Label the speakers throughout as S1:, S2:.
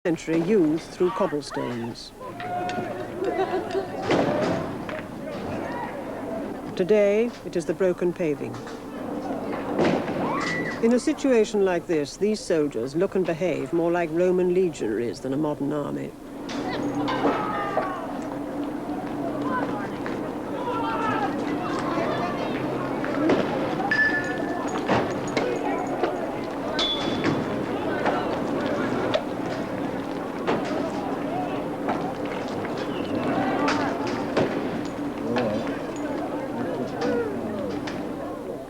S1: century used through cobblestones. Today, it is the broken paving. In a situation like this, these soldiers look and behave more like Roman legionaries than a modern army.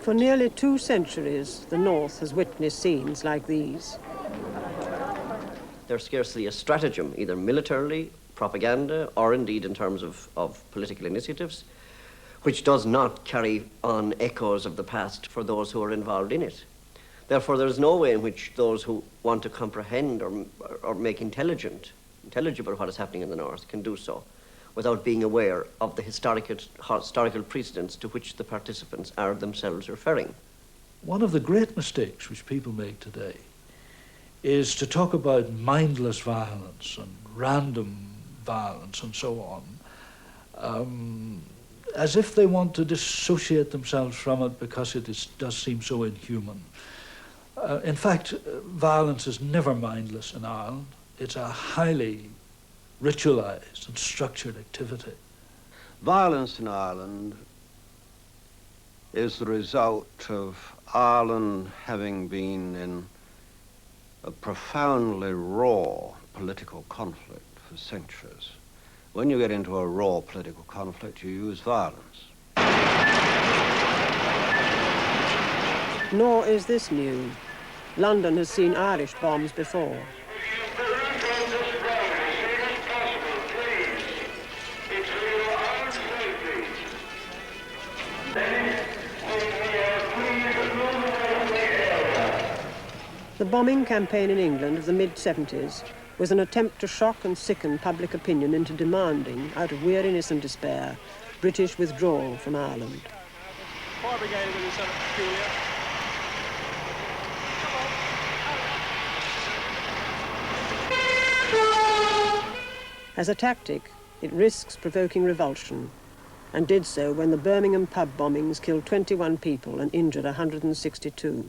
S1: For nearly 2 centuries, the North has witnessed scenes like these.
S2: They're scarcely a stratagem, either militarily, propaganda, or indeed in terms of political initiatives, which does not carry on echoes of the past for those who are involved in it. Therefore, there's no way in which those who want to comprehend or make intelligible what is happening in the North can do so without being aware of the historical precedents to which the participants are themselves referring.
S3: One of the great mistakes which people make today is to talk about mindless violence and random violence and so on, as if they want to dissociate themselves from it because does seem so inhuman. In fact, violence is never mindless in Ireland. It's a highly ritualized and structured activity.
S4: Violence in Ireland is the result of Ireland having been in a profoundly raw political conflict for centuries. When you get into a raw political conflict, you use violence.
S1: Nor is this new. London has seen Irish bombs before. The bombing campaign in England of the mid-70s was an attempt to shock and sicken public opinion into demanding, out of weariness and despair, British withdrawal from Ireland. As a tactic, it risks provoking revulsion, and did so when the Birmingham pub bombings killed 21 people and injured 162.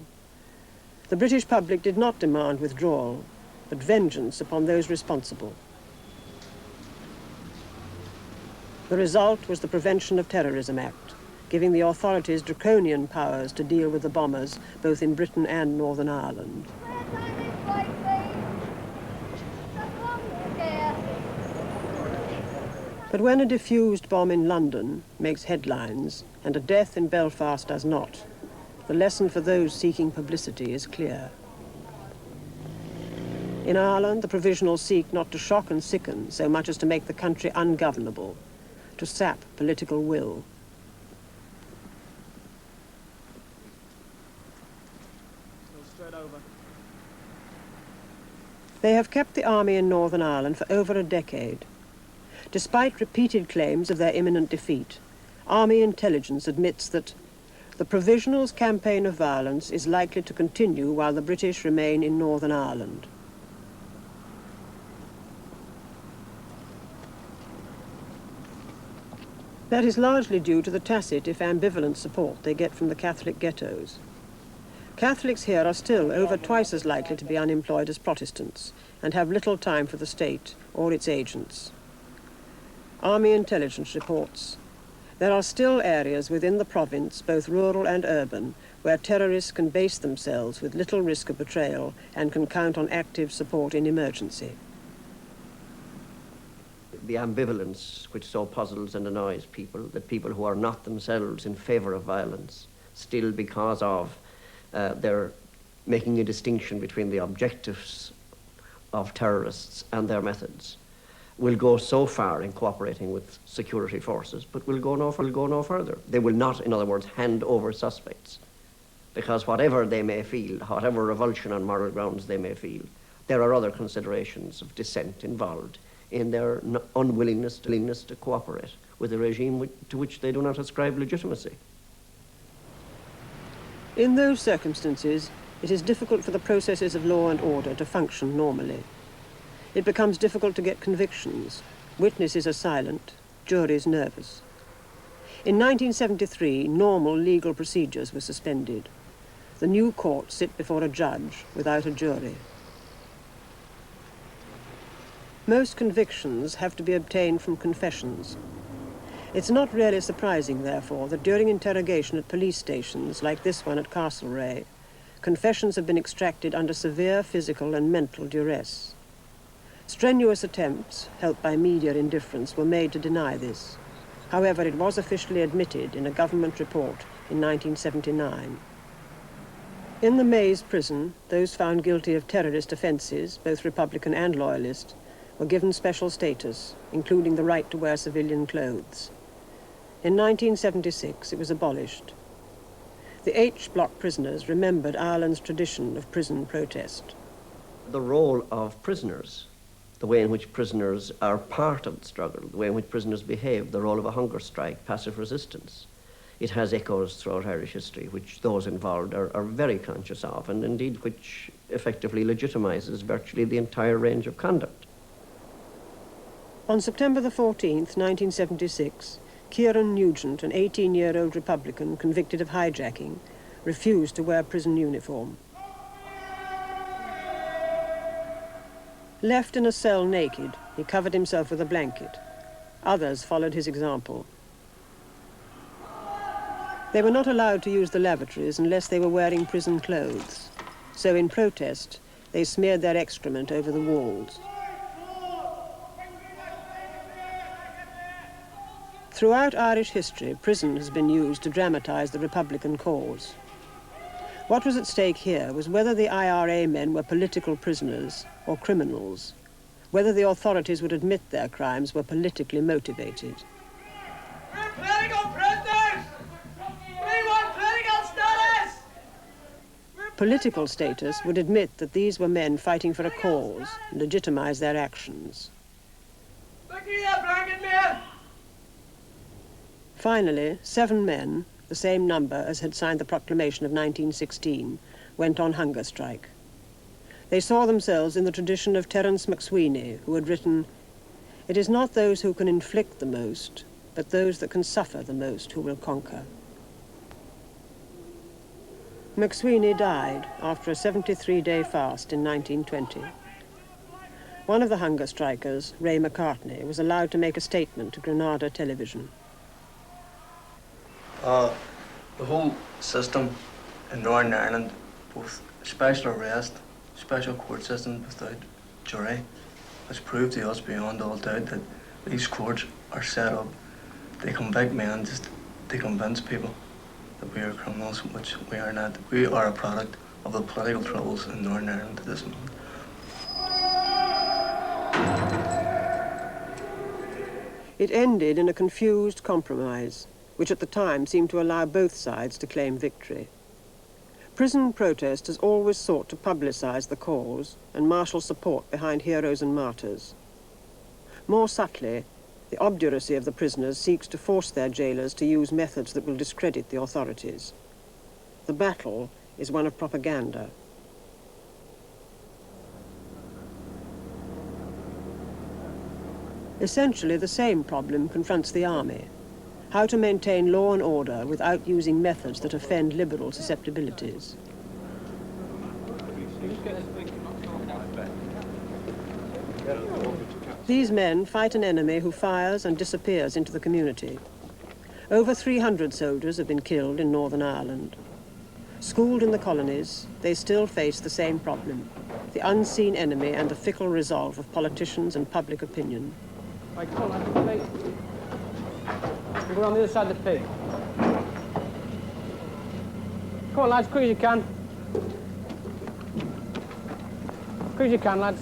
S1: The British public did not demand withdrawal, but vengeance upon those responsible. The result was the Prevention of Terrorism Act, giving the authorities draconian powers to deal with the bombers both in Britain and Northern Ireland. But when a diffused bomb in London makes headlines and a death in Belfast does not, the lesson for those seeking publicity is clear. In Ireland, the provisionals seek not to shock and sicken so much as to make the country ungovernable, to sap political will. They have kept the army in Northern Ireland for over a decade. Despite repeated claims of their imminent defeat, army intelligence admits that the provisionals' campaign of violence is likely to continue while the British remain in Northern Ireland. That is largely due to the tacit, if ambivalent, support they get from the Catholic ghettos. Catholics here are still over twice as likely to be unemployed as Protestants and have little time for the state or its agents. Army intelligence reports there are still areas within the province, both rural and urban, where terrorists can base themselves with little risk of betrayal and can count on active support in emergency.
S2: The ambivalence which so puzzles and annoys people, that people who are not themselves in favor of violence, still because of their making a distinction between the objectives of terrorists and their methods, will go so far in cooperating with security forces, but will go no further. They will not, in other words, hand over suspects, because whatever they may feel, whatever revulsion on moral grounds they may feel, there are other considerations of dissent involved in their unwillingness to cooperate with a regime to which they do not ascribe legitimacy.
S1: In those circumstances, it is difficult for the processes of law and order to function normally. It becomes difficult to get convictions. Witnesses are silent, juries nervous. In 1973, normal legal procedures were suspended. The new courts sit before a judge without a jury. Most convictions have to be obtained from confessions. It's not really surprising, therefore, that during interrogation at police stations, like this one at Castlereagh, confessions have been extracted under severe physical and mental duress. Strenuous attempts, helped by media indifference, were made to deny this. However, it was officially admitted in a government report in 1979. In the Maze prison, those found guilty of terrorist offences, both Republican and Loyalist, were given special status, including the right to wear civilian clothes. In 1976, it was abolished. The H Block prisoners remembered Ireland's tradition of prison protest.
S2: The role of prisoners, the way in which prisoners are part of the struggle, the way in which prisoners behave, the role of a hunger strike, passive resistance. It has echoes throughout Irish history, which those involved are very conscious of, and indeed which effectively legitimizes virtually the entire range of conduct.
S1: On September the 14th, 1976, Kieran Nugent, an 18-year-old Republican convicted of hijacking, refused to wear prison uniform. Left in a cell naked, he covered himself with a blanket. Others followed his example. They were not allowed to use the lavatories unless they were wearing prison clothes. So in protest, they smeared their excrement over the walls. Throughout Irish history, prison has been used to dramatize the Republican cause. What was at stake here was whether the IRA men were political prisoners or criminals, whether the authorities would admit their crimes were politically motivated.
S5: We're political prisoners! We want political status!
S1: Political status would admit that these were men fighting for a cause and legitimize their actions.
S5: Look at that blanket, man!
S1: Finally, 7 men, the same number as had signed the proclamation of 1916, went on hunger strike. They saw themselves in the tradition of Terence MacSwiney, who had written, "It is not those who can inflict the most, but those that can suffer the most who will conquer." MacSwiney died after a 73-day fast in 1920. One of the hunger strikers, Ray McCartney, was allowed to make a statement to Granada Television.
S6: The whole system in Northern Ireland, both special arrest, special court system without jury, has proved to us beyond all doubt that these courts are set up to convict men just to convince people that we are criminals, which we are not. We are a product of the political troubles in Northern Ireland at this moment.
S1: It ended in a confused compromise, which at the time seemed to allow both sides to claim victory. Prison protest has always sought to publicize the cause and marshal support behind heroes and martyrs. More subtly, the obduracy of the prisoners seeks to force their jailers to use methods that will discredit the authorities. The battle is one of propaganda. Essentially, the same problem confronts the army: how to maintain law and order without using methods that offend liberal susceptibilities. These men fight an enemy who fires and disappears into the community. Over 300 soldiers have been killed in Northern Ireland. Schooled in the colonies, they still face the same problem: the unseen enemy and the fickle resolve of politicians and public opinion.
S7: Right, come on, lads. We'll go on the other side of the pig. Come on, lads, quick as you can. Quick as you can, lads.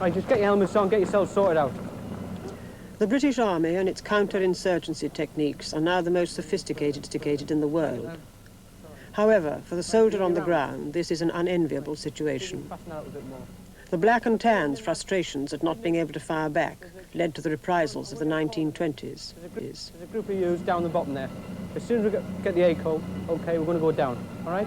S7: Right, just get your helmets on, get yourselves sorted out.
S1: The British Army and its counter-insurgency techniques are now the most sophisticated in the world. However, for the soldier on the ground, this is an unenviable situation. The Black and Tans' frustrations at not being able to fire back led to the reprisals of the 1920s.
S7: There's a group of yous down the bottom there. As soon as we get the ACO, okay, we're going to go down, all right?